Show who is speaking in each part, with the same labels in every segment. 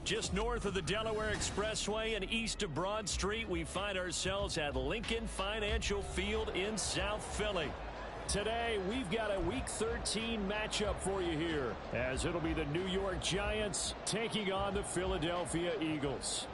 Speaker 1: Just north of the Delaware Expressway and east of Broad Street, we find ourselves at Lincoln Financial Field in South Philly. Today, we've got a Week 13 matchup for you here, as it'll be the New York Giants taking on the Philadelphia Eagles.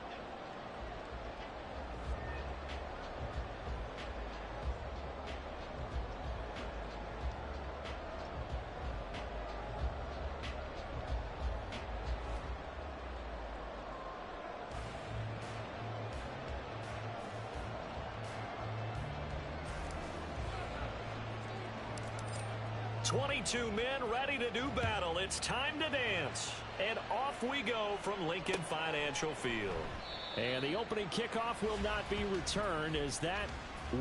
Speaker 1: Twenty-two men ready to do battle. It's time to dance. And off we go from Lincoln Financial Field. And the opening kickoff will not be returned, as that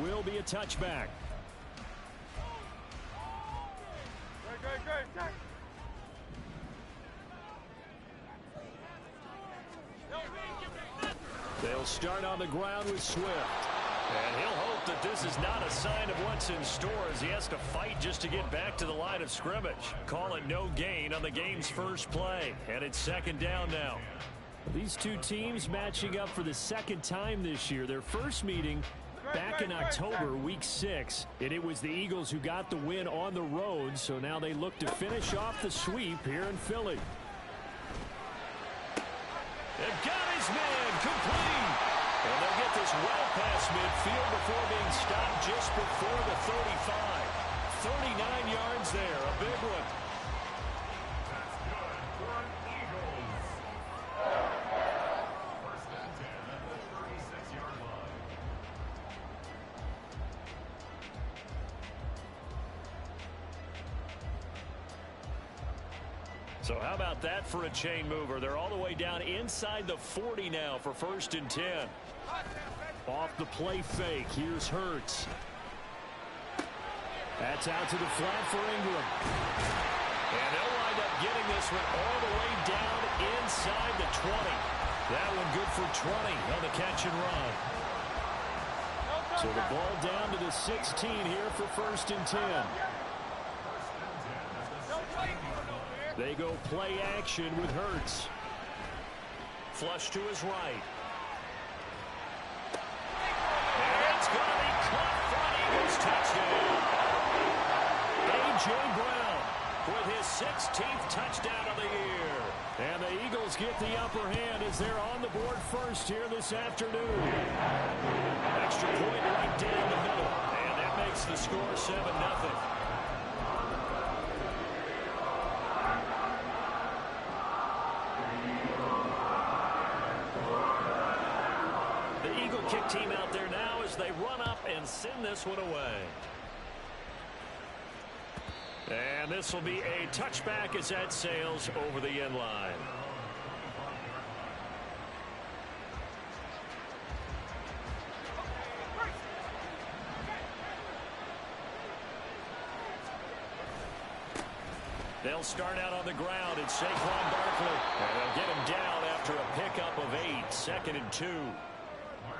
Speaker 1: will be a touchback. They'll start on the ground with Swift. And he'll hope that this is not a sign of what's in store, as he has to fight just to get back to the line of scrimmage. Call it no gain on the game's first play. And it's second down now. These two teams matching up for the second time this year. Their first meeting back in October, Week 6. And it was the Eagles who got the win on the road. So now they look to finish off the sweep here in Philly. They've got his man complete. And they'll get this well past midfield before being stopped just before the 35. 39 yards there, a big one.
Speaker 2: That's good for Eagles. First and 10 at the 36-yard line.
Speaker 1: So how about that for a chain mover? They're all the way down inside the 40 now for first and 10. Off the play fake, here's Hurts. That's out to the flat for Ingram. And they'll wind up getting this one all the way down inside the 20. That one good for 20 on the catch and run. So the ball down to the 16 here for first and 10. They go play action with Hurts. Flush to his right. And it's going to be caught for an Eagles touchdown. A.J. Brown with his 16th touchdown of the year. And the Eagles get the upper hand as they're on the board first here this afternoon. Extra point right down the middle. And that makes the score 7-0. Kick team out there now as they run up and send this one away. And this will be a touchback as that sails over the end line. They'll start out on the ground. It's Saquon Barkley. And they'll get him down after a pickup of 8. Second and 2.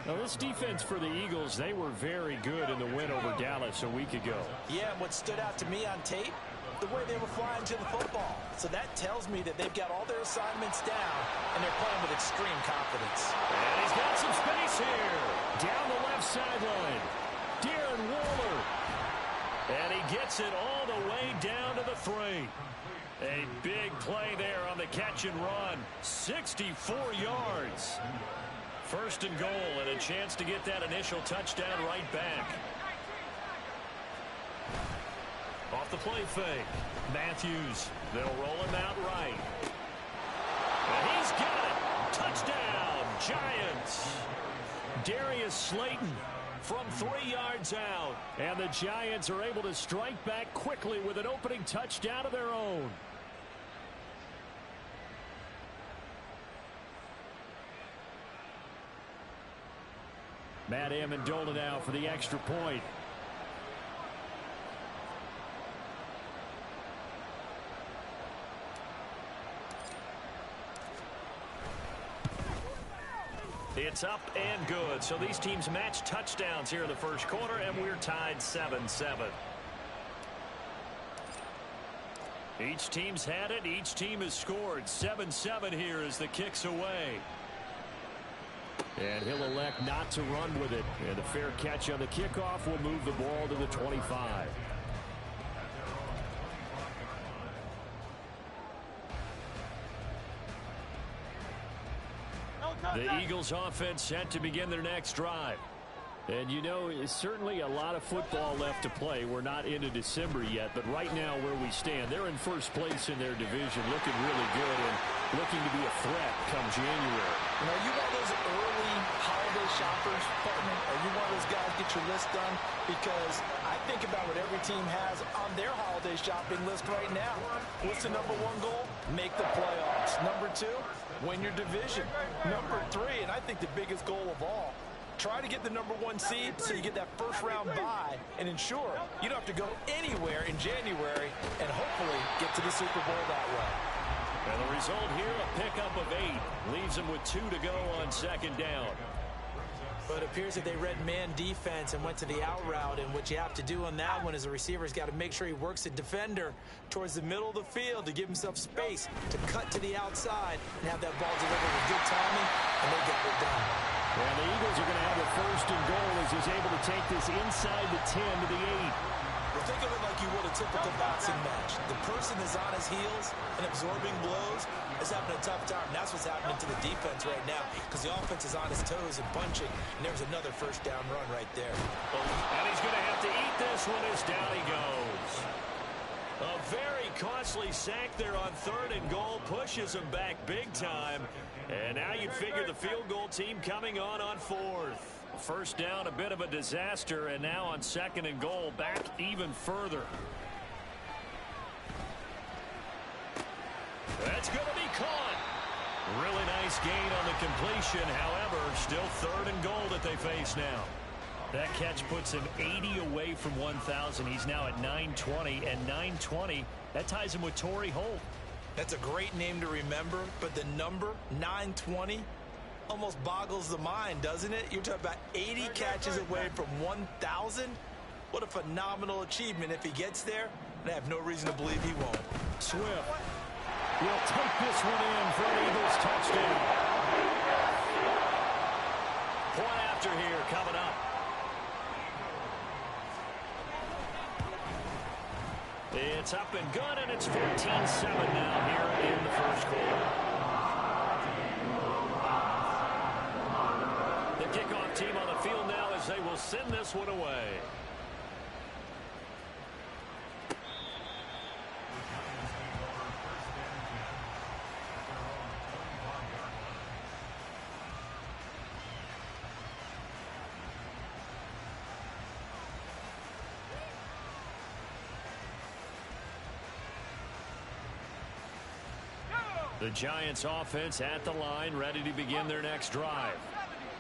Speaker 1: Now, this defense for the Eagles, they were very good in the win over Dallas a week ago.
Speaker 3: Yeah, and what stood out to me on tape, the way they were flying to the football. So that tells me that they've got all their assignments down, and they're playing with extreme confidence.
Speaker 1: And he's got some space here. Down the left sideline. Darren Waller. And he gets it all the way down to the 3. A big play there on the catch and run. 64 yards. First and goal, and a chance to get that initial touchdown right back. Off the play fake. Matthews. They'll roll him out right. And he's got it. Touchdown, Giants. Darius Slayton from 3 yards out. And the Giants are able to strike back quickly with an opening touchdown of their own. Matt Amendola now for the extra point. It's up and good. So these teams match touchdowns here in the first quarter, and we're tied 7-7. Each team's had it. Each team has scored. 7-7 here as the kick's away. And he'll elect not to run with it. And a fair catch on the kickoff will move the ball to the 25. The Eagles offense set to begin their next drive. And you know, it's certainly a lot of football left to play. We're not into December yet, but right now where we stand, they're in first place in their division, looking really good and looking to be a threat come January.
Speaker 3: You know, are you one of those early holiday shoppers, partner? Are you one of those guys get your list done? Because I think about what every team has on their holiday shopping list right now. What's the number one goal? Make the playoffs. Number two, win your division. Number three, and I think the biggest goal of all, try to get the number one seed so you get that first round bye and ensure you don't have to go anywhere in January and hopefully get to the Super Bowl that way.
Speaker 1: And the result here, a pickup of 8. Leaves them with 2 to go on second down.
Speaker 3: But it appears that they read man defense and went to the out route, and what you have to do on that one is the receiver's got to make sure he works the defender towards the middle of the field to give himself space to cut to the outside and have that ball delivered with good timing, and they got it done.
Speaker 1: And the Eagles are going to have a first and goal as he's able to take this inside the 10 to the 8.
Speaker 3: Well, think of it like you would a typical boxing match. The person is on his heels and absorbing blows is having a tough time. And that's what's happening to the defense right now because the offense is on his toes and punching. And there's another first down run right there.
Speaker 1: And he's going to have to eat this one as down he goes. A very costly sack there on third and goal pushes him back big time. And now you'd figure the field goal team coming on fourth. First down, a bit of a disaster, and now on second and goal, back even further. That's going to be caught. Really nice gain on the completion. However, still third and goal that they face now. That catch puts him 80 away from 1,000. He's now at 920, and 920, that ties him with Torrey Holt.
Speaker 3: That's a great name to remember, but the number, 920, almost boggles the mind, doesn't it? You're talking about 80 catches away from 1,000. What a phenomenal achievement if he gets there, and I have no reason to believe he won't.
Speaker 1: Swift will take this one in for an Eagles touchdown. Point after here coming up. It's up and good, and it's 14-7 now here in the first quarter. The kickoff team on the field now as they will send this one away. The Giants offense at the line, ready to begin their next drive.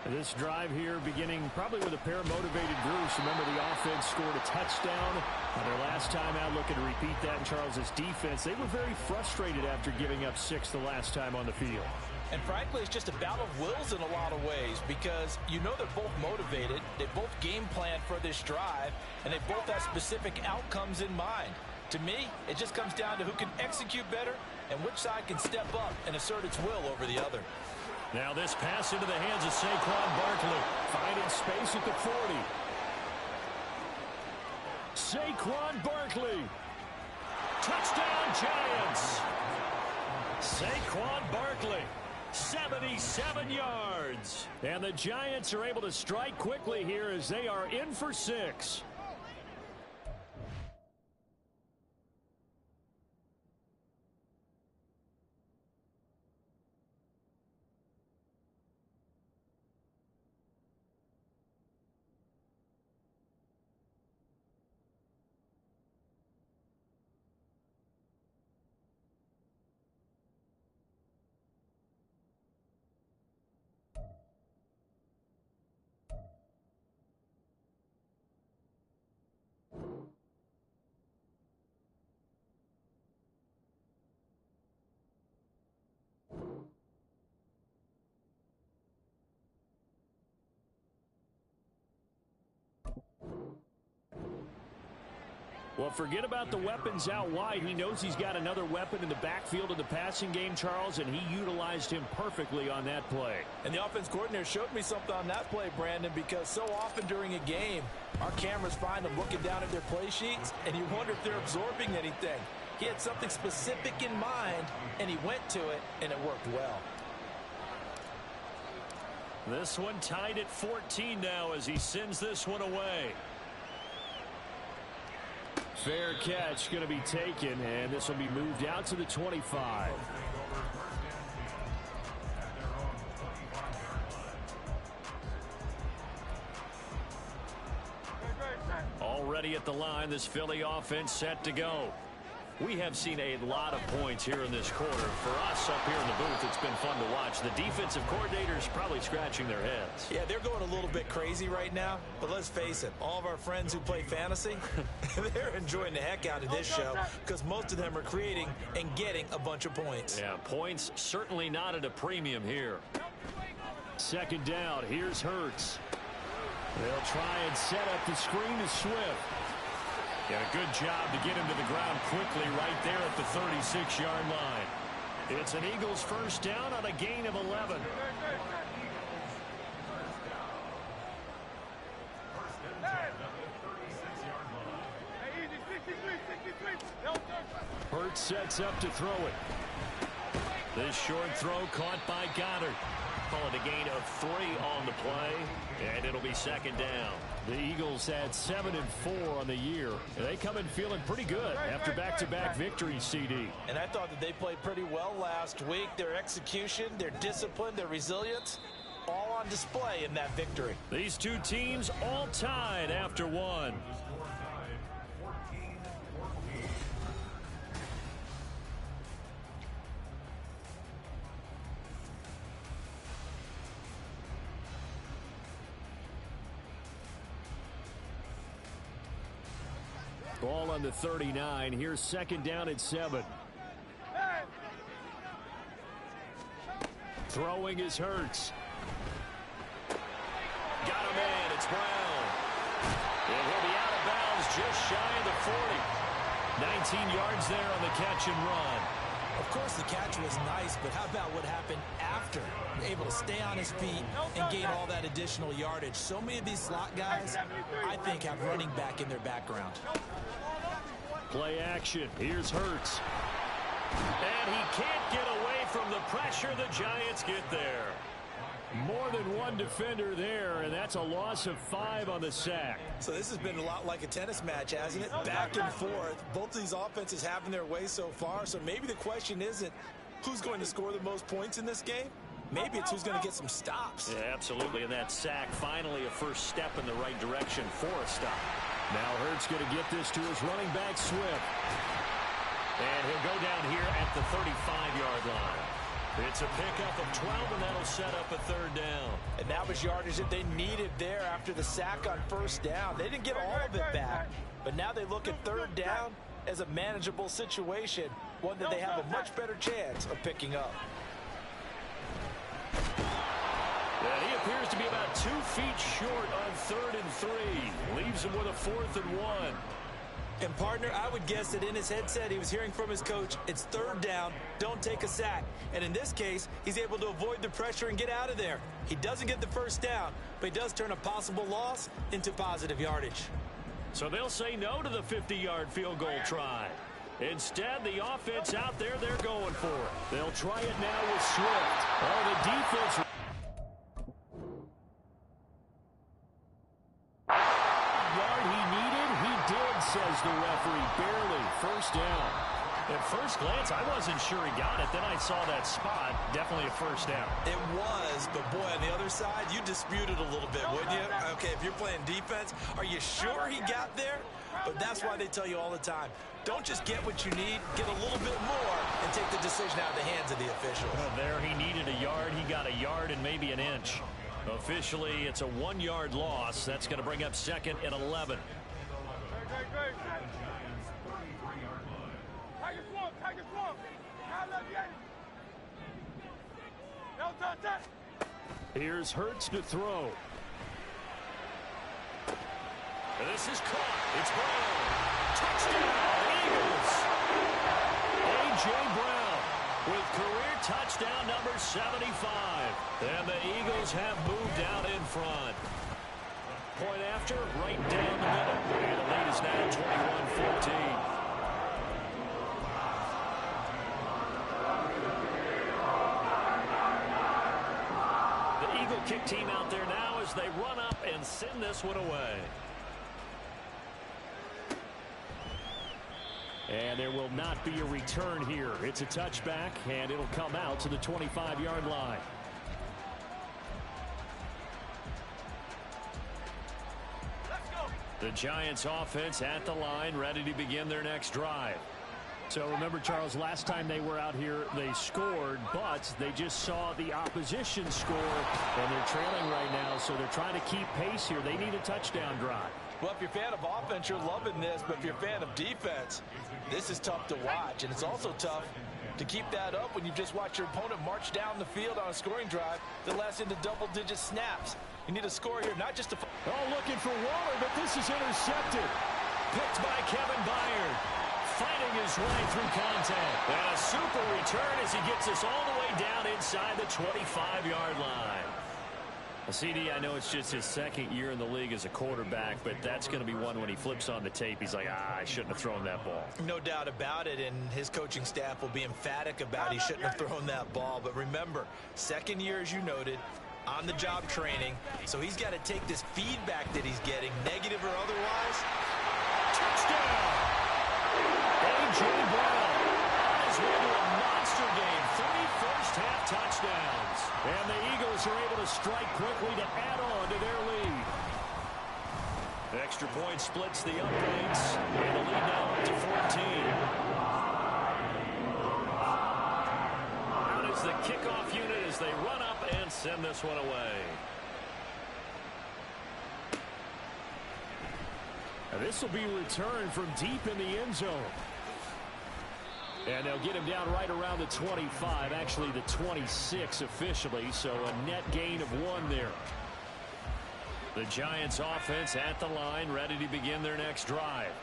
Speaker 1: This drive here beginning probably with a pair of motivated groups. Remember, the offense scored a touchdown. Their last time out, looking to repeat that in Charles's defense. They were very frustrated after giving up 6 the last time on the field.
Speaker 3: And frankly, it's just a battle of wills in a lot of ways because you know they're both motivated. They both game plan for this drive, and they both have specific outcomes in mind. To me, it just comes down to who can execute better and which side can step up and assert its will over the other.
Speaker 1: Now this pass into the hands of Saquon Barkley, finding space at the 40. Saquon Barkley. Touchdown, Giants. Saquon Barkley, 77 yards. And the Giants are able to strike quickly here as they are in for 6. Well, forget about the weapons out wide. He knows he's got another weapon in the backfield of the passing game, Charles, and he utilized him perfectly on that play.
Speaker 3: And the offense coordinator showed me something on that play, Brandon, because so often during a game, our cameras find them looking down at their play sheets, and you wonder if they're absorbing anything. He had something specific in mind, and he went to it, and it worked well.
Speaker 1: This one tied at 14 now as he sends this one away. Fair catch going to be taken, and this will be moved out to the 25. Already at the line, this Philly offense set to go. We have seen a lot of points here in this quarter. For us up here in the booth, it's been fun to watch. The defensive coordinators probably scratching their heads.
Speaker 3: Yeah, they're going a little bit crazy right now. But let's face it, all of our friends who play fantasy, they're enjoying the heck out of this show because most of them are creating and getting a bunch of points.
Speaker 1: Yeah, points certainly not at a premium here. Second down, here's Hurts. They'll try and set up the screen to Swift. And a good job to get him to the ground quickly right there at the 36-yard line. It's an Eagles first down on a gain of 11. Hurts sets up to throw it. This short throw caught by Goddard. Call it a gain of 3 on the play, and it'll be second down. The Eagles had 7-4 on the year. They come in feeling pretty good after back-to-back victories, CD.
Speaker 3: And I thought that they played pretty well last week. Their execution, their discipline, their resilience, all on display in that victory.
Speaker 1: These two teams all tied after one. Ball on the 39. Here's second down at 7. Throwing is Hurts. Got him in. It's Brown. And he'll be out of bounds just shy of the 40. 19 yards there on the catch and run.
Speaker 3: Of course, the catch was nice, but how about what happened after? Able to stay on his feet and gain all that additional yardage. So many of these slot guys, I think, have running back in their background.
Speaker 1: Play action. Here's Hurts. And he can't get away from the pressure. The Giants get there. More than one defender there, and that's a loss of 5 on the sack.
Speaker 3: So this has been a lot like a tennis match, hasn't it? Back and forth. Both of these offenses having their way so far. So maybe the question isn't who's going to score the most points in this game. Maybe it's who's going to get some stops.
Speaker 1: Yeah, absolutely. And that sack, finally a first step in the right direction for a stop. Now Hurts going to get this to his running back, Swift. And he'll go down here at the 35-yard line. It's a pickup of 12, and that'll set up a third down.
Speaker 3: And that was yardage that they needed there after the sack on first down. They didn't get all of it back, but now they look at third down as a manageable situation, one that they have a much better chance of picking up.
Speaker 1: And he appears to be about 2 feet short on 3rd and 3. Leaves him with a 4th and 1.
Speaker 3: And, partner, I would guess that in his headset he was hearing from his coach, it's third down, don't take a sack. And in this case, he's able to avoid the pressure and get out of there. He doesn't get the first down, but he does turn a possible loss into positive yardage.
Speaker 1: So they'll say no to the 50-yard field goal try. Instead, the offense out there, they're going for it. They'll try it now with Swift. Oh, the defense... says the referee. Barely. First down. At first glance, I wasn't sure he got it. Then I saw that spot. Definitely a first down.
Speaker 3: It was, but boy, on the other side, you disputed a little bit, wouldn't you? Okay, if you're playing defense, are you sure he got there? But that's why they tell you all the time, don't just get what you need, get a little bit more, and take the decision out of the hands of the official.
Speaker 1: There he needed a yard. He got a yard and maybe an inch. Officially, it's a 1-yard loss. That's going to bring up 2nd and 11. Here's Hurts to throw. This is caught. It's Brown. Touchdown, Eagles. A.J. Brown with career touchdown number 75. And the Eagles have moved out in front. Point after, right down the middle. And the lead is now 21-14. Kick team out there now as they run up and send this one away. And there will not be a return here. It's a touchback, and it'll come out to the 25-yard line. Let's go. The Giants offense at the line, ready to begin their next drive. So remember, Charles, last time they were out here, they scored, but they just saw the opposition score, and they're trailing right now, so they're trying to keep pace here. They need a touchdown drive.
Speaker 3: Well, if you're a fan of offense, you're loving this, but if you're a fan of defense, this is tough to watch, and it's also tough to keep that up when you just watch your opponent march down the field on a scoring drive that lasts into double-digit snaps. You need a score here, not just a...
Speaker 1: Oh, looking for Waller, but this is intercepted. Picked by Kevin Byard. Fighting his way through contact. And a super return as he gets us all the way down inside the 25-yard line. CD, I know it's just his second year in the league as a quarterback, but that's going to be one when he flips on the tape. He's like, I shouldn't have thrown that ball.
Speaker 3: No doubt about it, and his coaching staff will be emphatic about he shouldn't have thrown that ball. But remember, second year, as you noted, on-the-job training, so he's got to take this feedback that he's getting, negative or otherwise.
Speaker 1: Touchdown! A.J. Brown has won a monster game. 3 first-half touchdowns. And the Eagles are able to strike quickly to add on to their lead. The extra point splits the uprights. And the lead now up to 14. Out is the kickoff unit as they run up and send this one away. Now this will be returned from deep in the end zone. And they'll get him down right around the 25, actually the 26 officially, so a net gain of 1 there. The Giants offense at the line, ready to begin their next drive.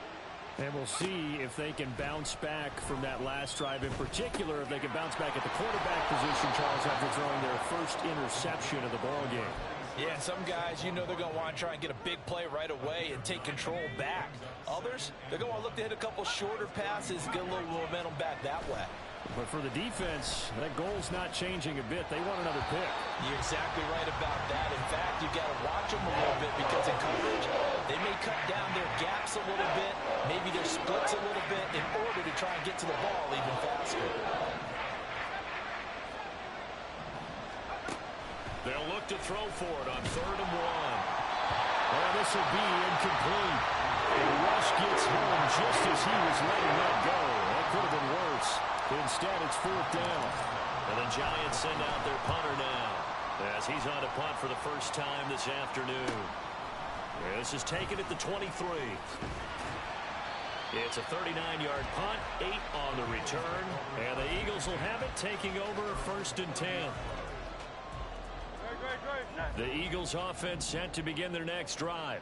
Speaker 1: And we'll see if they can bounce back from that last drive, in particular if they can bounce back at the quarterback position, Charles, after throwing their first interception of the ballgame.
Speaker 3: Yeah, and some guys, you know they're going to want to try and get a big play right away and take control back. Others, they're going to want to look to hit a couple shorter passes, get a little momentum back that way.
Speaker 1: But for the defense, that goal's not changing a bit. They want another pick.
Speaker 3: You're exactly right about that. In fact, you've got to watch them a little bit because in coverage, they may cut down their gaps a little bit, maybe their splits a little bit in order to try and get to the ball even faster.
Speaker 1: They'll look to throw for it on 3rd and 1. Well, this will be incomplete. And Rush gets home just as he was letting that go. That could have been worse. Instead, it's 4th down. And the Giants send out their punter now as he's on to punt for the first time this afternoon. This is taken at the 23. It's a 39-yard punt, 8 on the return. And the Eagles will have it, taking over 1st and 10. The Eagles offense set to begin their next drive.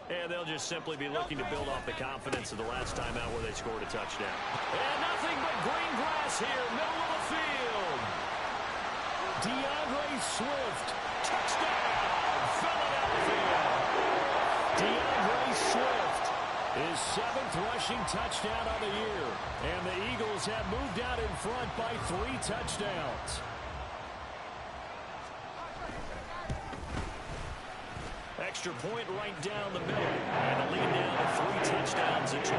Speaker 1: And they'll just simply be looking to build off the confidence of the last time out where they scored a touchdown. And nothing but green grass here, middle of the field. DeAndre Swift, touchdown, Philadelphia. DeAndre Swift, his 7th rushing touchdown of the year. And the Eagles have moved out in front by 3 touchdowns. Extra point right down the middle. And the lead down to 3 touchdowns at 21.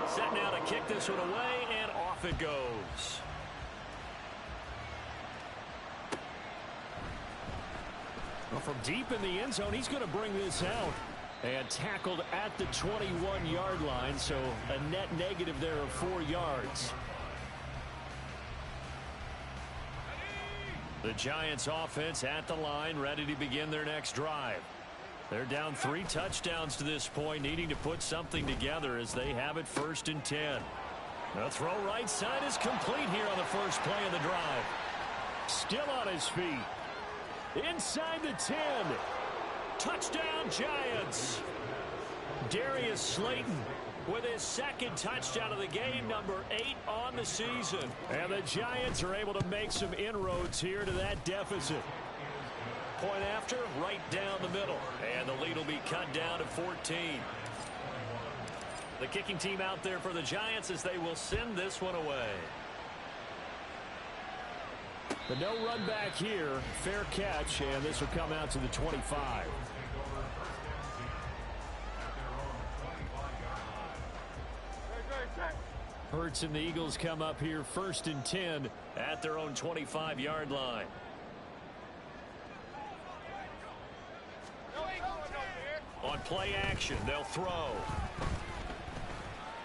Speaker 1: Set now to kick this one away, and off it goes. Well, from deep in the end zone, he's going to bring this out. And tackled at the 21-yard line, so a net negative there of 4 yards. The Giants offense at the line, ready to begin their next drive. They're down 3 touchdowns to this point, needing to put something together as they have it 1st and 10. The throw right side is complete here on the first play of the drive. Still on his feet. Inside the 10. Touchdown, Giants. Darius Slayton with his 2nd touchdown of the game, number 8 on the season. And the Giants are able to make some inroads here to that deficit. Point after, right down the middle. And the lead will be cut down to 14. The kicking team out there for the Giants as they will send this one away. The no run back here, fair catch, and this will come out to the 25. Hurts and the Eagles come up here 1st and 10 at their own 25-yard line. On play action, they'll throw.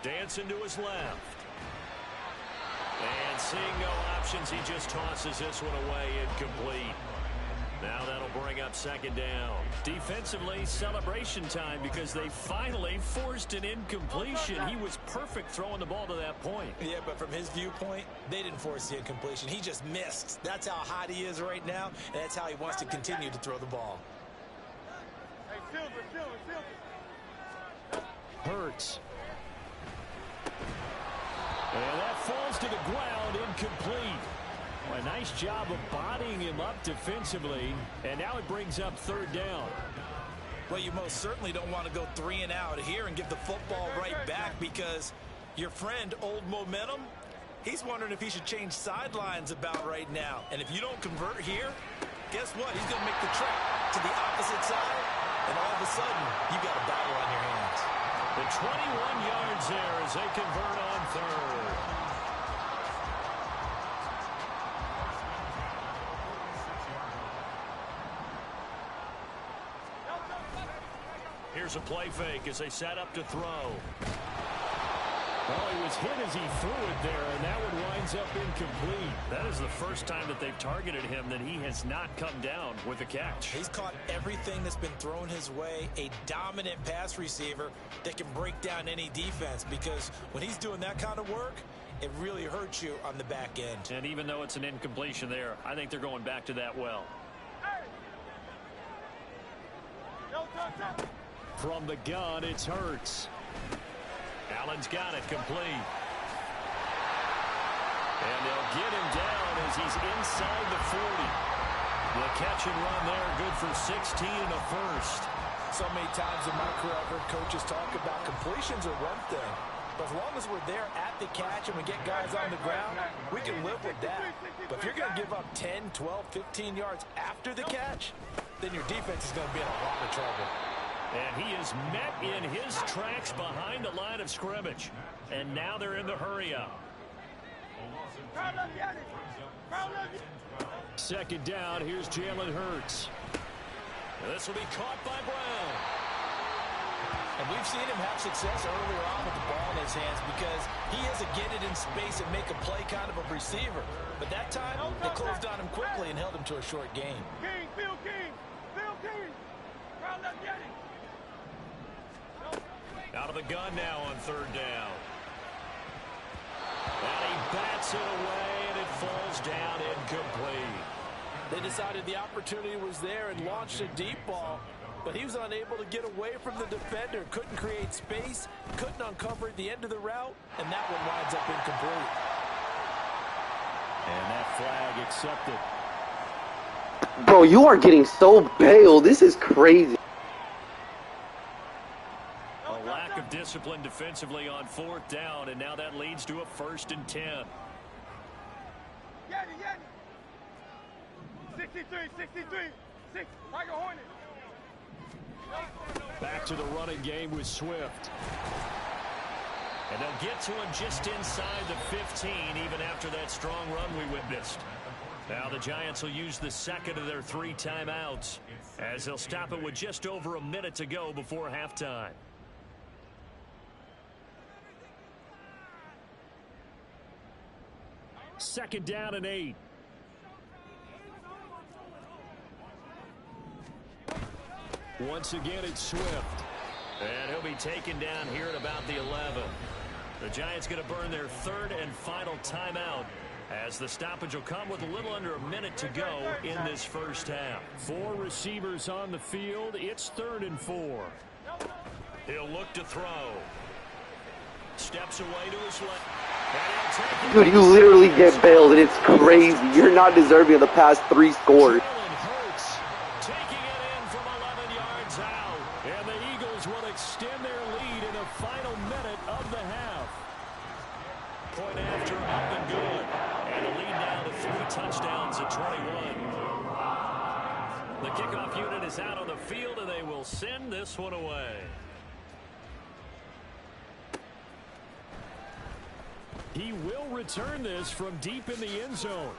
Speaker 1: Dancing to his left. And seeing no options, he just tosses this one away, incomplete. Now that'll bring up 2nd down. Defensively, celebration time because they finally forced an incompletion. He was perfect throwing the ball to that point.
Speaker 3: Yeah, but from his viewpoint, they didn't force the incompletion. He just missed. That's how hot he is right now, and that's how he wants to continue to throw the ball.
Speaker 1: Hurts. And that falls to the ground, incomplete. A nice job of bodying him up defensively, and now it brings up 3rd down.
Speaker 3: Well, you most certainly don't want to go 3 and out here and give the football right back because your friend, Old Momentum, he's wondering if he should change sidelines about right now. And if you don't convert here, guess what? He's going to make the trek to the opposite side, and all of a sudden, you got a battle on your hands.
Speaker 1: The 21 yards there as they convert on 3rd. Here's a play fake as they set up to throw. Well, he was hit as he threw it there, and that one winds up incomplete. That is the first time that they've targeted him that he has not come down with a catch.
Speaker 3: He's caught everything that's been thrown his way, a dominant pass receiver that can break down any defense because when he's doing that kind of work, it really hurts you on the back end.
Speaker 1: And even though it's an incompletion there, I think they're going back to that well. From the gun, it's Hurts. Allen's got it complete. And they'll get him down as he's inside the 40. The catch and run there, good for 16 and a first.
Speaker 3: So many times in my career, I've heard coaches talk about completions are one thing. But as long as we're there at the catch and we get guys on the ground, we can live with that. But if you're going to give up 10, 12, 15 yards after the catch, then your defense is going to be in a lot of trouble.
Speaker 1: And he is met in his tracks behind the line of scrimmage. And now they're in the hurry-up. 2nd down, here's Jalen Hurts. This will be caught by Brown.
Speaker 3: And we've seen him have success earlier on with the ball in his hands because he is a get it in space and make a play kind of a receiver. But that time, they closed on him quickly and held him to a short gain.
Speaker 2: King, Phil King, Phil King.
Speaker 1: Out of the gun now on 3rd down. And he bats it away, and it falls down incomplete.
Speaker 3: They decided the opportunity was there and launched a deep ball, but he was unable to get away from the defender. Couldn't create space, couldn't uncover the end of the route, and that one winds up incomplete.
Speaker 1: And that flag accepted.
Speaker 4: Bro, you are getting so bailed. This is crazy.
Speaker 1: A lack of discipline defensively on 4th down, and now that leads to a 1st and 10.
Speaker 2: 63, 6, Tiger Hornet.
Speaker 1: Back to the running game with Swift. And they'll get to him just inside the 15, even after that strong run we witnessed. Now the Giants will use the 2nd of their 3 timeouts as they'll stop it with just over a minute to go before halftime. Second down and 8. Once again, it's Swift. And he'll be taken down here at about the 11. The Giants going to burn their third and final timeout, as the stoppage will come with a little under a minute to go in this first half. 4 receivers on the field. It's 3rd and 4. He'll look to throw. Steps away to his left.
Speaker 4: Dude, you literally get bailed, and it's crazy. You're not deserving of the past 3 scores.
Speaker 1: Taking it in from 11 yards out. And the Eagles will extend their lead in the final minute of the half. Point after up and good. And a lead now to 3 touchdowns at 21. The kickoff unit is out on the field, and they will send this one away. He will return this from deep in the end zone.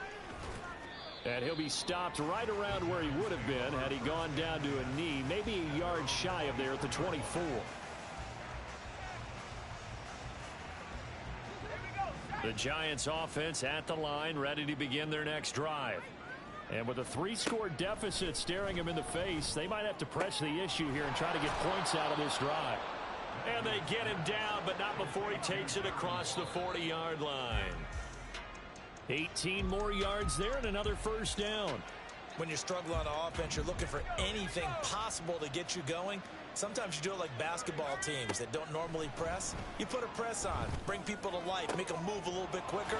Speaker 1: And he'll be stopped right around where he would have been had he gone down to a knee, maybe a yard shy of there at the 24. The Giants offense at the line, ready to begin their next drive. And with a 3-score deficit staring him in the face, they might have to press the issue here and try to get points out of this drive. And they get him down, but not before he takes it across the 40-yard line. 18 more yards there and another first down.
Speaker 3: When you're struggling on offense, you're looking for anything possible to get you going. Sometimes you do it like basketball teams that don't normally press. You put a press on, bring people to life, make them move a little bit quicker.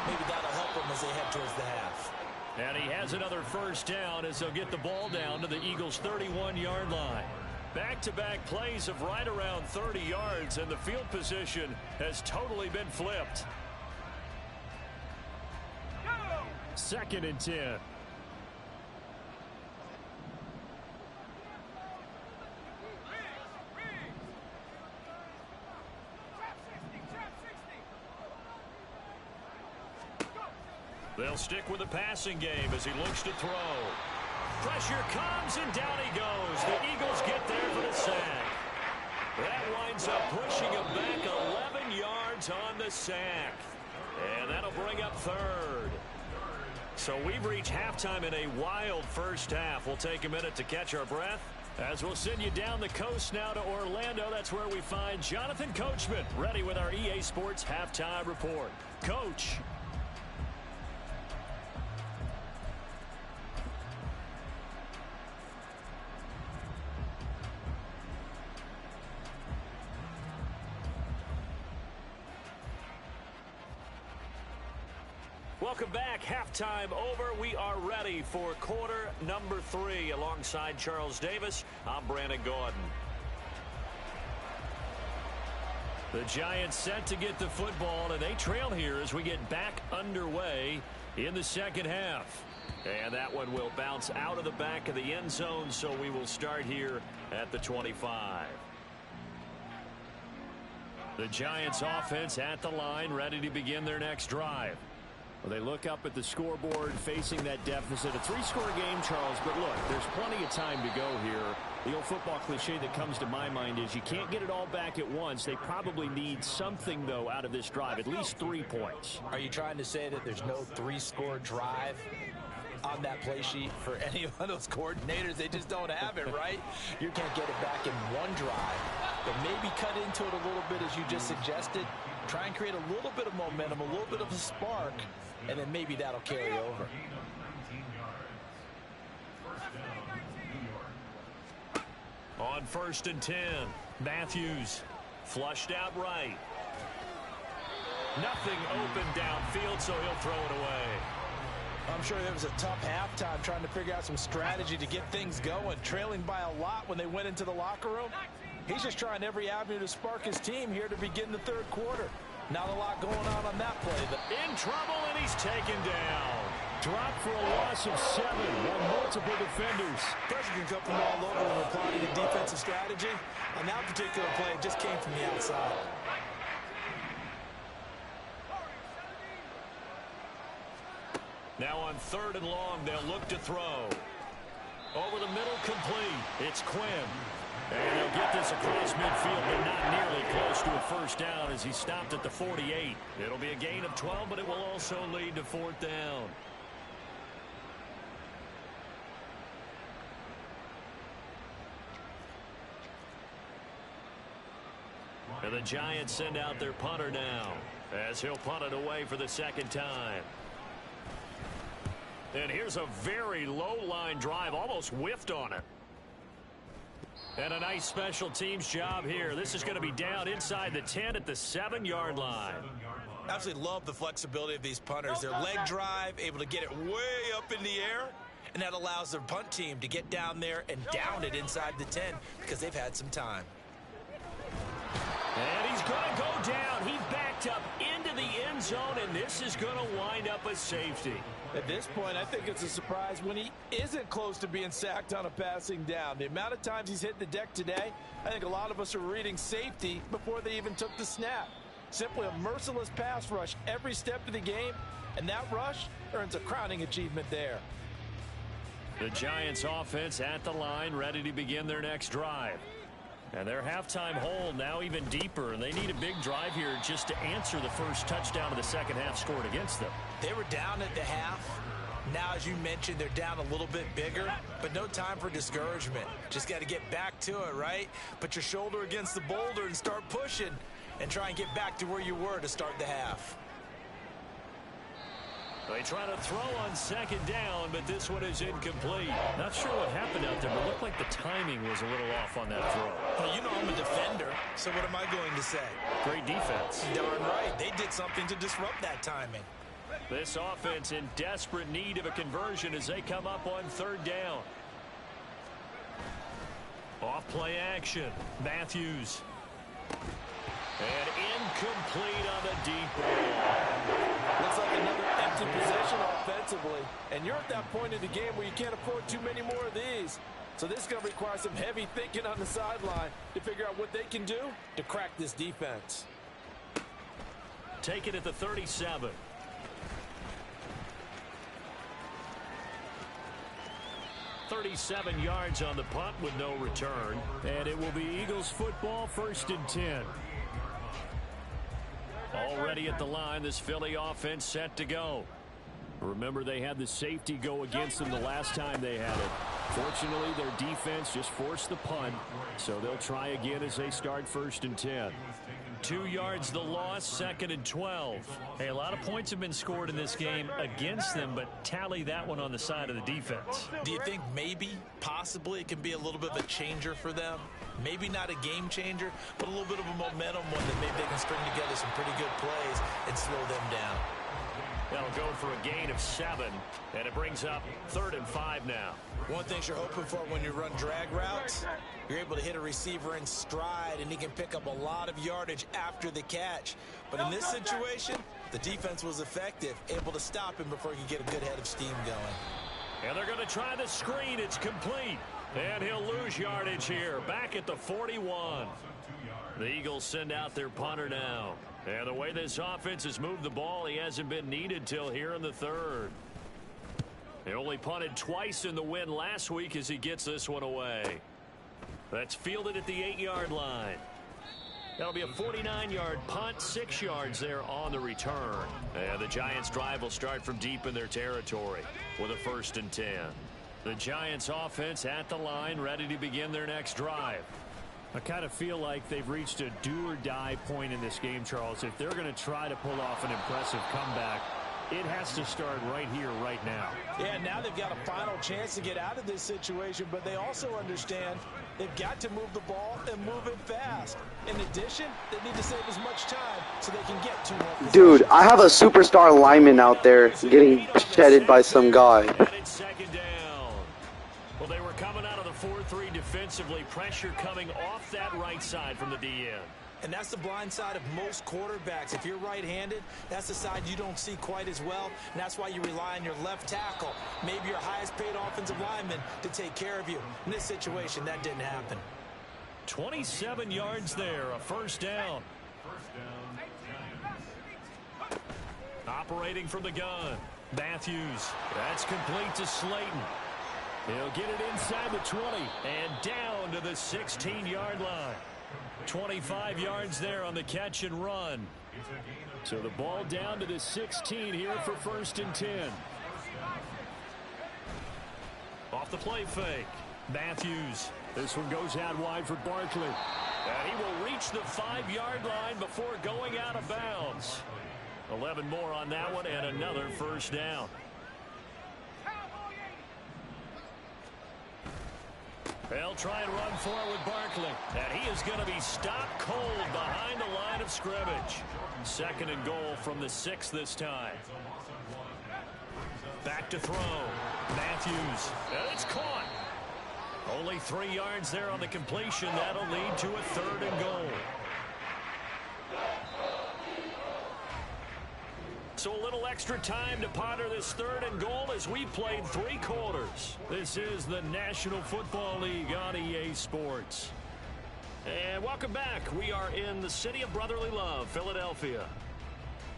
Speaker 3: Maybe that'll help them as they head towards the half.
Speaker 1: And he has another first down as they'll get the ball down to the Eagles' 31-yard line. Back-to-back plays of right around 30 yards, and the field position has totally been flipped. 2nd and 10. They'll stick with the passing game as he looks to throw. Pressure comes, and down he goes. The Eagles get there for the sack. That winds up pushing him back 11 yards on the sack. And that'll bring up 3rd. So we've reached halftime in a wild first half. We'll take a minute to catch our breath as we'll send you down the coast now to Orlando. That's where we find Jonathan Coachman, ready with our EA Sports Halftime Report. Coach. Welcome back. Halftime over. We are ready for quarter number 3. Alongside Charles Davis, I'm Brandon Gordon. The Giants set to get the football, and they trail here as we get back underway in the second half. And that one will bounce out of the back of the end zone, so we will start here at the 25. The Giants offense at the line, ready to begin their next drive. Well, they look up at the scoreboard facing that deficit. A 3-score game, Charles, but look, there's plenty of time to go here. The old football cliche that comes to my mind is you can't get it all back at once. They probably need something, though, out of this drive, at least 3 points.
Speaker 3: Are you trying to say that there's no 3-score drive on that play sheet for any of those coordinators? They just don't have it, right? You can't get it back in one drive, but maybe cut into it a little bit as you just suggested. Try and create a little bit of momentum, a little bit of a spark, and then maybe that'll carry over.
Speaker 1: On 1st and 10, Matthews flushed out right. Nothing open downfield, so he'll throw it away.
Speaker 3: I'm sure it was a tough halftime trying to figure out some strategy to get things going. Trailing by a lot when they went into the locker room. He's just trying every avenue to spark his team here to begin the 3rd quarter. Not a lot going on that play.
Speaker 1: In trouble, and he's taken down. Dropped for a loss of 7 on multiple defenders.
Speaker 3: Pressure can come from all over when we're plotting a defensive strategy. On that particular play, it just came from the outside.
Speaker 1: Now on 3rd and long, they'll look to throw. Over the middle, complete. It's Quinn. And he'll get this across midfield, but not nearly close to a first down as he stopped at the 48. It'll be a gain of 12, but it will also lead to 4th down. And the Giants send out their punter now, as he'll punt it away for the second time. And here's a very low-line drive, almost whiffed on it. And a nice special teams job here. This is going to be down inside the 10 at the 7-yard line.
Speaker 3: Absolutely love the flexibility of these punters. Their leg drive, able to get it way up in the air, and that allows their punt team to get down there and down it inside the 10 because they've had some time.
Speaker 1: And he's going to go down. He backed up into the end zone, and this is going to wind up a safety.
Speaker 3: At this point, I think it's a surprise when he isn't close to being sacked on a passing down. The amount of times he's hit the deck today, I think a lot of us are reading safety before they even took the snap. Simply a merciless pass rush every step of the game, and that rush earns a crowning achievement there.
Speaker 1: The Giants offense at the line, ready to begin their next drive. And their halftime hole now even deeper, and they need a big drive here just to answer the first touchdown of the second half scored against them.
Speaker 3: They were down at the half. Now, as you mentioned, they're down a little bit bigger, but no time for discouragement. Just got to get back to it, right? Put your shoulder against the boulder and start pushing and try and get back to where you were to start the half.
Speaker 1: They try to throw on second down, but this one is incomplete. Not sure what happened out there, but it looked like the timing was a little off on that throw.
Speaker 3: Well, you know I'm a defender, so what am I going to say?
Speaker 1: Great defense.
Speaker 3: Darn right. They did something to disrupt that timing.
Speaker 1: This offense in desperate need of a conversion as they come up on third down. Off play action. Matthews. And incomplete on the deep ball.
Speaker 3: Looks like another empty possession offensively. And you're at that point in the game where you can't afford too many more of these. So this is going to require some heavy thinking on the sideline to figure out what they can do to crack this defense.
Speaker 1: Take it at the 37. .37 yards on the punt with no return. And it will be Eagles football, 1st and 10. Already at the line, this Philly offense set to go. Remember, they had the safety go against them the last time they had it. Fortunately, their defense just forced the punt, so they'll try again as they start 1st and 10. 2 yards the loss, 2nd and 12. Hey, a lot of points have been scored in this game against them, but tally that one on the side of the defense.
Speaker 3: Do you think maybe, possibly, it can be a little bit of a changer for them? Maybe not a game changer, but a little bit of a momentum one that maybe they can string together some pretty good plays and slow them down.
Speaker 1: That'll go for a gain of 7, and it brings up 3rd and 5 now.
Speaker 3: One thing you're hoping for when you run drag routes, you're able to hit a receiver in stride, and he can pick up a lot of yardage after the catch. But in this situation, the defense was effective, able to stop him before he could get a good head of steam going.
Speaker 1: And they're going to try the screen. It's complete. And he'll lose yardage here, back at the 41. The Eagles send out their punter now. And the way this offense has moved the ball, he hasn't been needed till here in the 3rd. He only punted twice in the win last week as he gets this one away. That's fielded at the 8-yard line. That'll be a 49-yard punt, 6 yards there on the return. And the Giants' drive will start from deep in their territory with a 1st and 10. The Giants' offense at the line, ready to begin their next drive. I kind of feel like they've reached a do-or-die point in this game, Charles. If they're going to try to pull off an impressive comeback, it has to start right here, right now.
Speaker 3: Yeah, now they've got a final chance to get out of this situation, but they also understand they've got to move the ball and move it fast. In addition, they need to save as much time so they can get 2 more possessions.
Speaker 4: Dude, I have a superstar lineman out there getting shedded by some guy.
Speaker 1: And it's 2nd down. Well, they were coming out of the 4-3 defensively. Pressure coming off that right side from the DN.
Speaker 3: And that's the blind side of most quarterbacks. If you're right-handed, that's the side you don't see quite as well. And that's why you rely on your left tackle, maybe your highest-paid offensive lineman, to take care of you. In this situation, that didn't happen.
Speaker 1: 27 yards there, a 1st down. Operating from the gun, Matthews. That's complete to Slayton. He'll get it inside the 20 and down to the 16-yard line. 25 yards there on the catch and run. So the ball down to the 16 here for 1st and 10. Off the play fake. Matthews. This one goes out wide for Barkley. And he will reach the 5-yard line before going out of bounds. 11 more on that one and another first down. They'll try and run forward with Barkley. And he is going to be stopped cold behind the line of scrimmage. 2nd and goal from the 6 this time. Back to throw. Matthews. And it's caught. Only 3 yards there on the completion. That'll lead to a 3rd and goal. So a little extra time to ponder this 3rd and goal as we played 3 quarters. This is the National Football League on EA Sports. And welcome back. We are in the city of brotherly love, Philadelphia.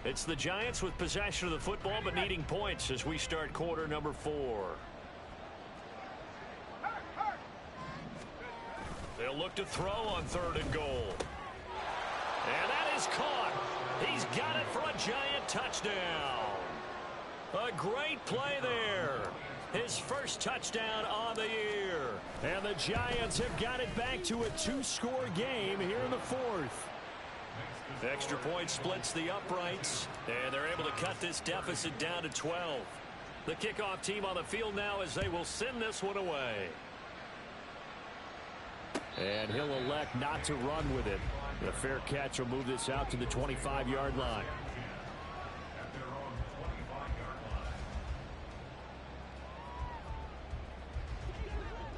Speaker 1: It's the Giants with possession of the football but needing points as we start quarter number 4. They'll look to throw on 3rd and goal. And that is caught. He's got it for a Giant touchdown. A great play there. His first touchdown on the year. And the Giants have got it back to a 2-score game here in the 4th. Extra point splits the uprights. And they're able to cut this deficit down to 12. The kickoff team on the field now as they will send this one away. And he'll elect not to run with it. The fair catch will move this out to the 25-yard line.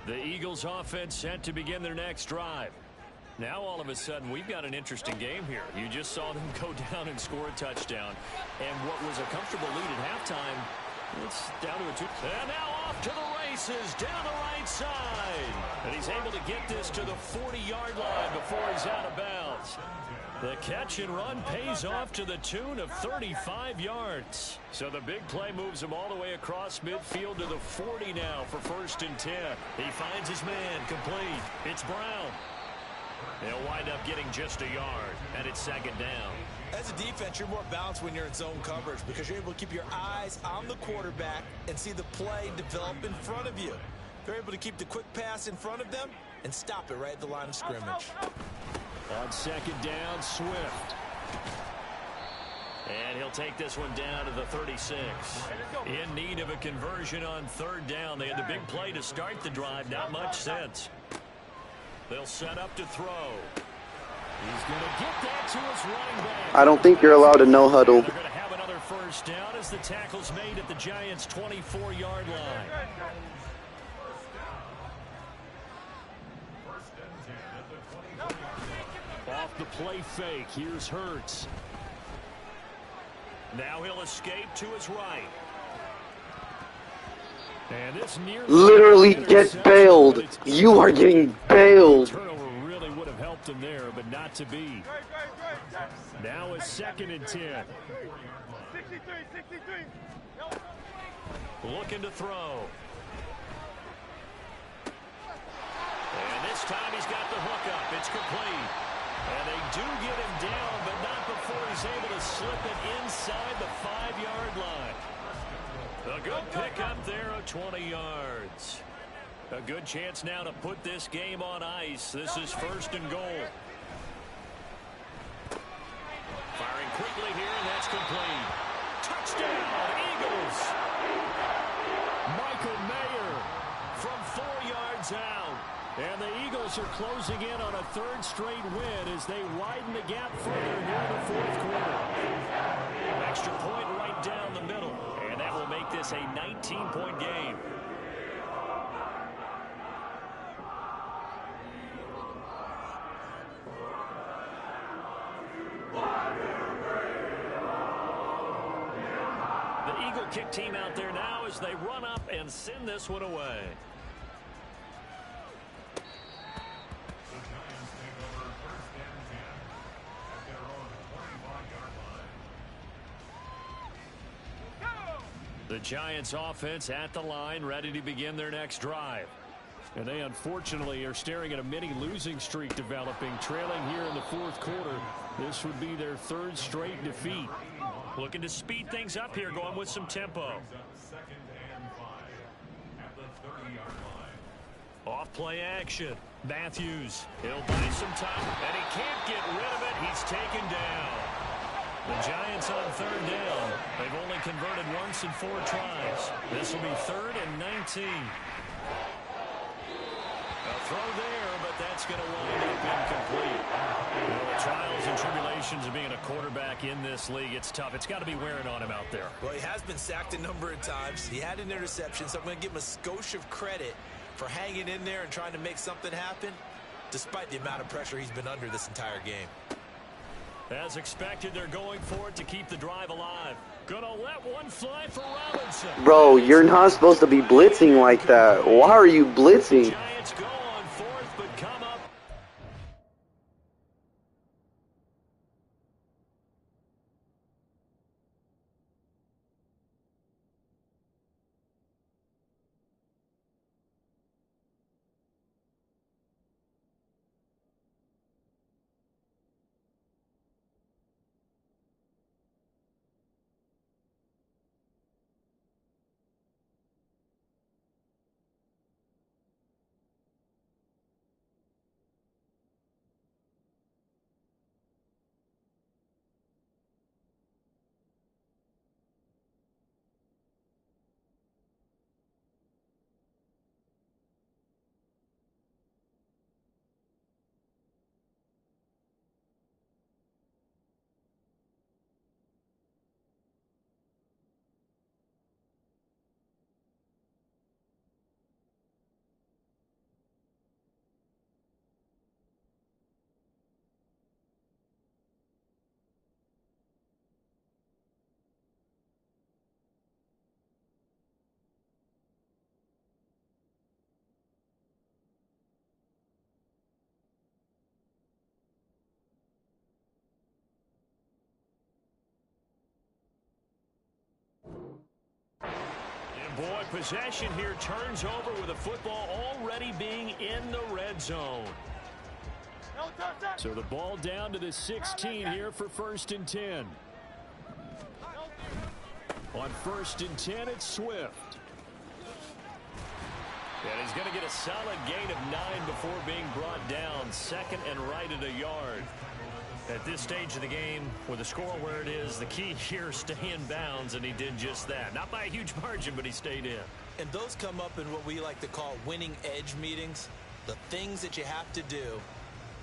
Speaker 1: The Eagles offense set to begin their next drive. Now all of a sudden we've got an interesting game here. You just saw them go down and score a touchdown. And what was a comfortable lead at halftime, it's down to a 2. And now off to the races down the right side. And he's able to get this to the 40-yard line before he's out of bounds. The catch and run pays off to the tune of 35 yards. So the big play moves him all the way across midfield to the 40 now for 1st and 10. He finds his man complete. It's Brown. They'll wind up getting just a yard, and it's 2nd down.
Speaker 3: As a defense, you're more balanced when you're in zone coverage because you're able to keep your eyes on the quarterback and see the play develop in front of you. They're able to keep the quick pass in front of them and stop it right at the line of scrimmage.
Speaker 1: On 2nd down, Swift. And he'll take this one down to the 36. In need of a conversion on 3rd down. They had the big play to start the drive. Not much sense. They'll set up to throw. He's going to get that to his running back.
Speaker 4: I don't think you're allowed to no huddle.
Speaker 1: They're going to have another first down as the tackle's made at the Giants' 24-yard line. Off the play fake, here's Hurts. Now he'll escape to his right. And this
Speaker 4: literally get bailed. You are getting bailed.
Speaker 1: Turnover really would have helped him there, but not to be. Now it's 2nd and 10.
Speaker 2: 63.
Speaker 1: Looking to throw. And this time he's got the hook up. It's complete. And they do get him down, but not before he's able to slip it inside the 5-yard line. A good pickup there of 20 yards. A good chance now to put this game on ice. This is 1st and goal. Firing quickly here, and that's complete. Touchdown, Eagles! Michael Mayer from 4 yards out. And the Eagles are closing in on a 3rd straight win as they widen the gap further here in the 4th quarter. Extra point right down the middle. And that will make this a 19-point game. The Eagle kick team out there now as they run up and send this one away. The Giants offense at the line, ready to begin their next drive. And they unfortunately are staring at a mini losing streak developing, trailing here in the 4th quarter. This would be their 3rd straight defeat. Looking to speed things up here, going with some tempo. Off play action. Matthews, he'll buy some time, and he can't get rid of it. He's taken down. The Giants on third down. They've only converted once in 4 tries. This will be 3rd and 19. A throw there, but that's going to wind up incomplete. Well, the trials and tribulations of being a quarterback in this league, it's tough. It's got to be wearing on him out there.
Speaker 3: Well, he has been sacked a number of times. He had an interception, so I'm going to give him a skosh of credit for hanging in there and trying to make something happen, despite the amount of pressure he's been under this entire game.
Speaker 1: As expected, they're going for it to keep the drive alive. Gonna let one fly for Robinson.
Speaker 4: Bro, you're not supposed to be blitzing like that. Why are you blitzing?
Speaker 1: Giants go on 4th, but come up. Boy, possession here turns over with the football already being in the red zone. So the ball down to the 16 here for 1st and 10. On 1st and 10, it's Swift. And he's going to get a solid gain of 9 before being brought down. 2nd and right at a yard. At this stage of the game, with the score where it is, the key here is stay in bounds, and he did just that. Not by a huge margin, but he stayed in.
Speaker 3: And those come up in what we like to call winning edge meetings. The things that you have to do,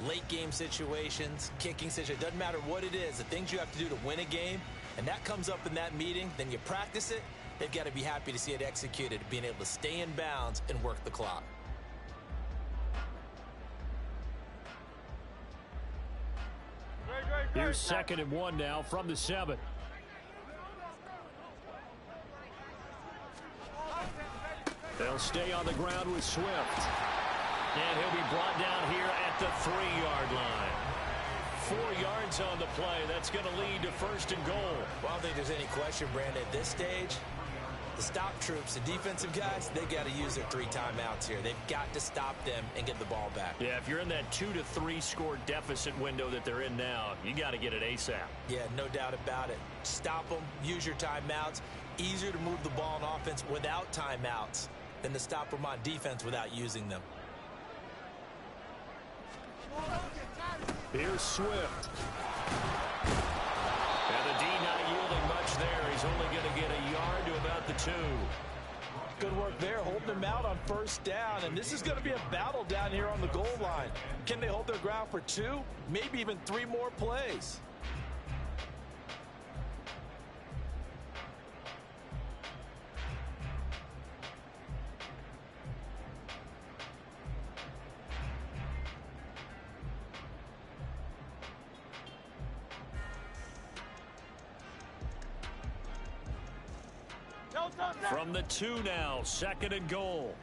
Speaker 3: late game situations, kicking situations, doesn't matter what it is, the things you have to do to win a game, and that comes up in that meeting, then you practice it, they've got to be happy to see it executed, being able to stay in bounds and work the clock.
Speaker 1: Here's 2nd and 1 now from the 7. They'll stay on the ground with Swift. And he'll be brought down here at the 3-yard line. 4 yards on the play. That's going to lead to 1st and goal.
Speaker 3: Well, I don't think there's any question, Brandon, at this stage. The stop troops, the defensive guys, they got to use their 3 timeouts here. They've got to stop them and get the ball back.
Speaker 1: Yeah, if you're in that 2 to 3 score deficit window that they're in now, you got to get it ASAP.
Speaker 3: Yeah, no doubt about it. Stop them, use your timeouts. Easier to move the ball on offense without timeouts than to stop them on defense without using them.
Speaker 1: Here's Swift. And the D not yielding much there. He's only going to get a yard to about the 2.
Speaker 3: Good work there, holding them out on 1st down. And this is going to be a battle down here on the goal line. Can they hold their ground for 2, maybe even 3 more plays?
Speaker 1: From the 2 now, 2nd and goal.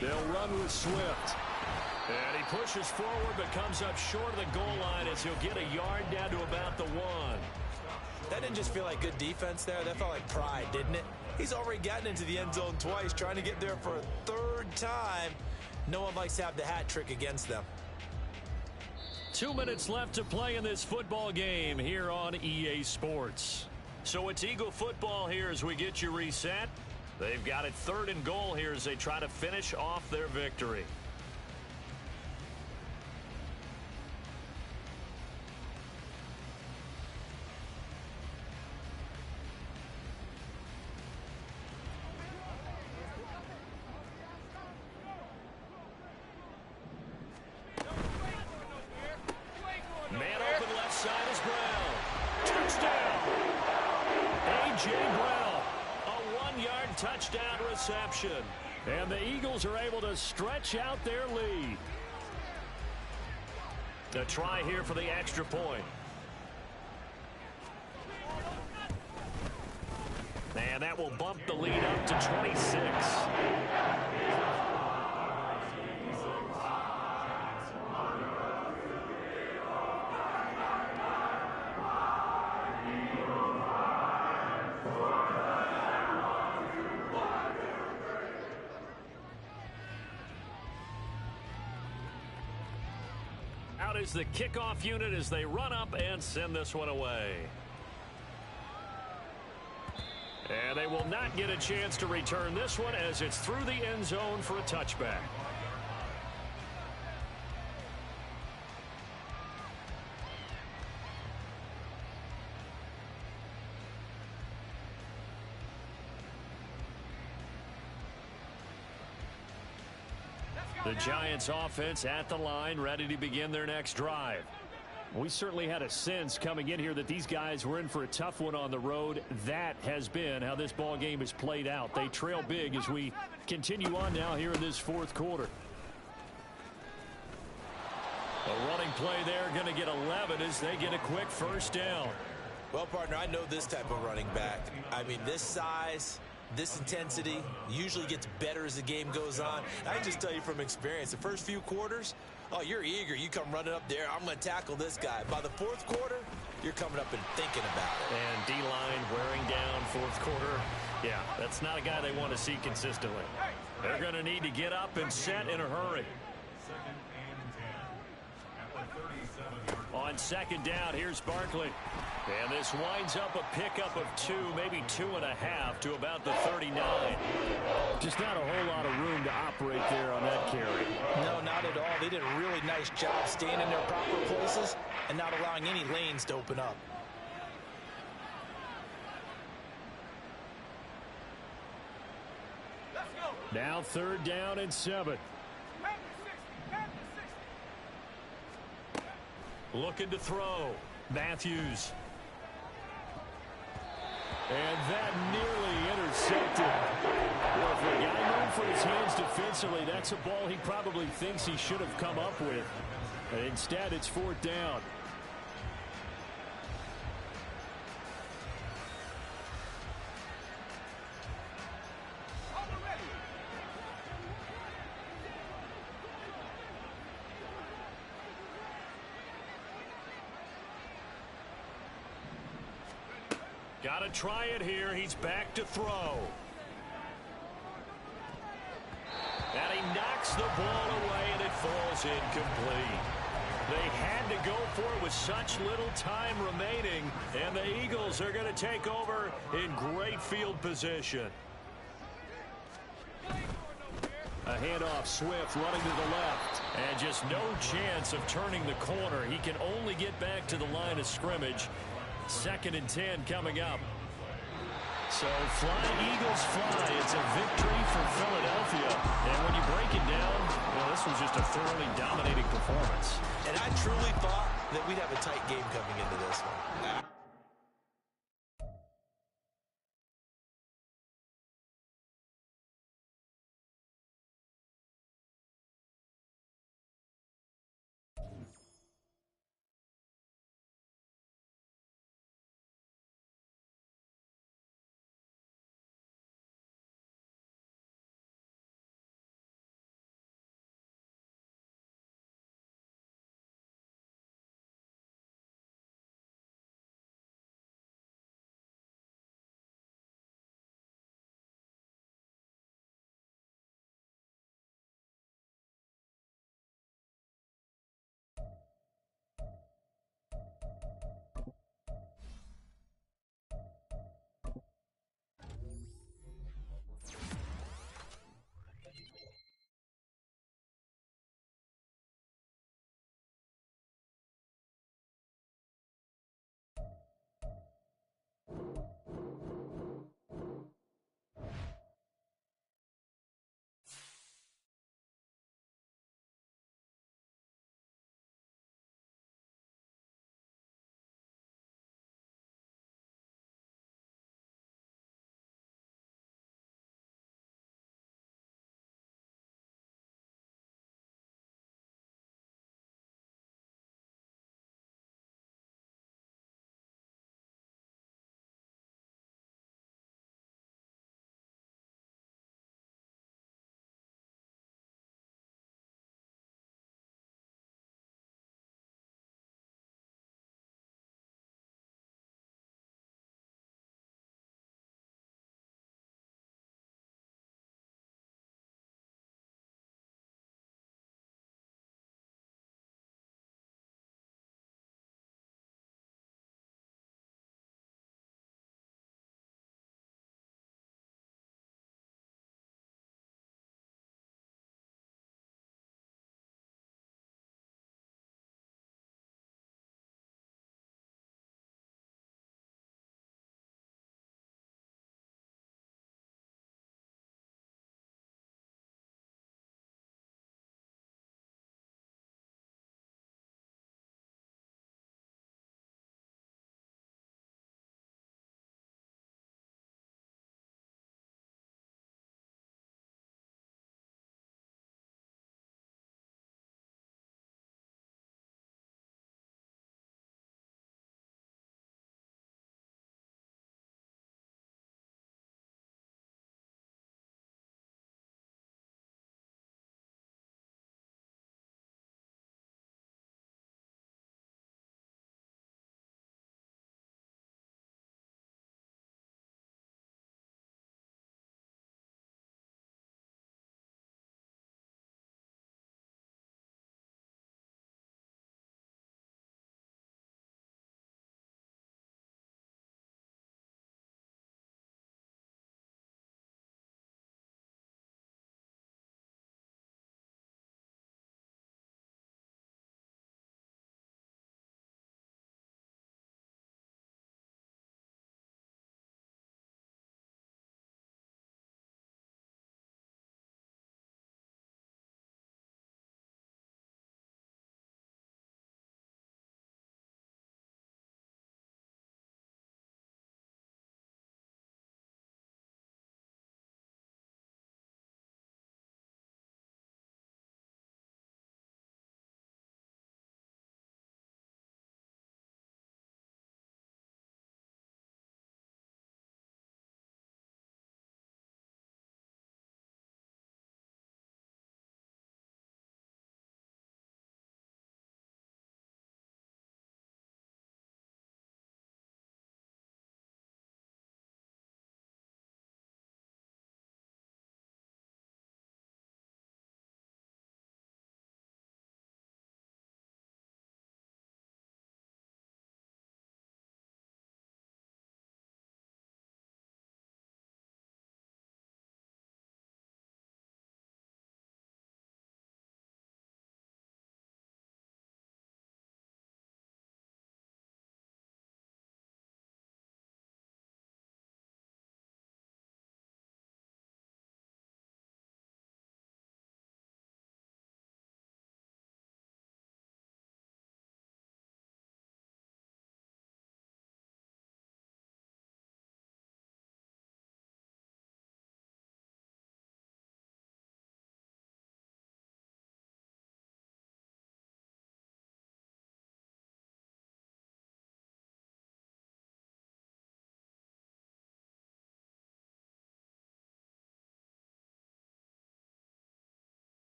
Speaker 1: They'll run with Swift. And he pushes forward but comes up short of the goal line as he'll get a yard down to about the 1.
Speaker 3: That didn't just feel like good defense there. That felt like pride, didn't it? He's already gotten into the end zone twice, trying to get there for a 3rd time. No one likes to have the hat trick against them.
Speaker 1: 2 minutes left to play in this football game here on EA Sports. So it's Eagle football here as we get you reset. They've got it 3rd and goal here as they try to finish off their victory. Man open left side is Brown. Touchdown. A.J. Brown. A 1-yard touchdown reception. And the Eagles are able to stretch out their lead. A try here for the extra point. And that will bump the lead up to 26. Out is the kickoff unit as they run up and send this one away. And they will not get a chance to return this one as it's through the end zone for a touchback. The Giants offense at the line, ready to begin their next drive. We certainly had a sense coming in here that these guys were in for a tough one on the road. That has been how this ball game has played out. They trail big as we continue on now here in this 4th quarter. A running play there, going to get 11 as they get a quick 1st down.
Speaker 3: Well, partner, I know this type of running back. I mean, this size, this intensity usually gets better as the game goes on. I can just tell you from experience, the first few quarters, oh, you're eager. You come running up there. I'm going to tackle this guy. By the 4th quarter, you're coming up and thinking about it.
Speaker 1: And D-line wearing down 4th quarter. Yeah, that's not a guy they want to see consistently. They're going to need to get up and set in a hurry. On 2nd down, here's Barkley. And this winds up a pickup of 2, maybe 2.5 to about the 39. Just not a whole lot of room to operate there on that carry.
Speaker 3: No, not at all. They did a really nice job staying in their proper places and not allowing any lanes to open up.
Speaker 1: Now 3rd down and 7. Looking to throw. Matthews. And that nearly intercepted. Well, for a guy known for his hands defensively, that's a ball he probably thinks he should have come up with. And instead, it's 4th down. Got to try it here. He's back to throw. And he knocks the ball away, and it falls incomplete. They had to go for it with such little time remaining, and the Eagles are going to take over in great field position. A handoff, Swift running to the left, and just no chance of turning the corner. He can only get back to the line of scrimmage. 2nd and 10 coming up. So fly, Eagles fly. It's a victory for Philadelphia. And when you break it down, well, this was just a thoroughly dominating performance.
Speaker 3: And I truly thought that we'd have a tight game coming into this one.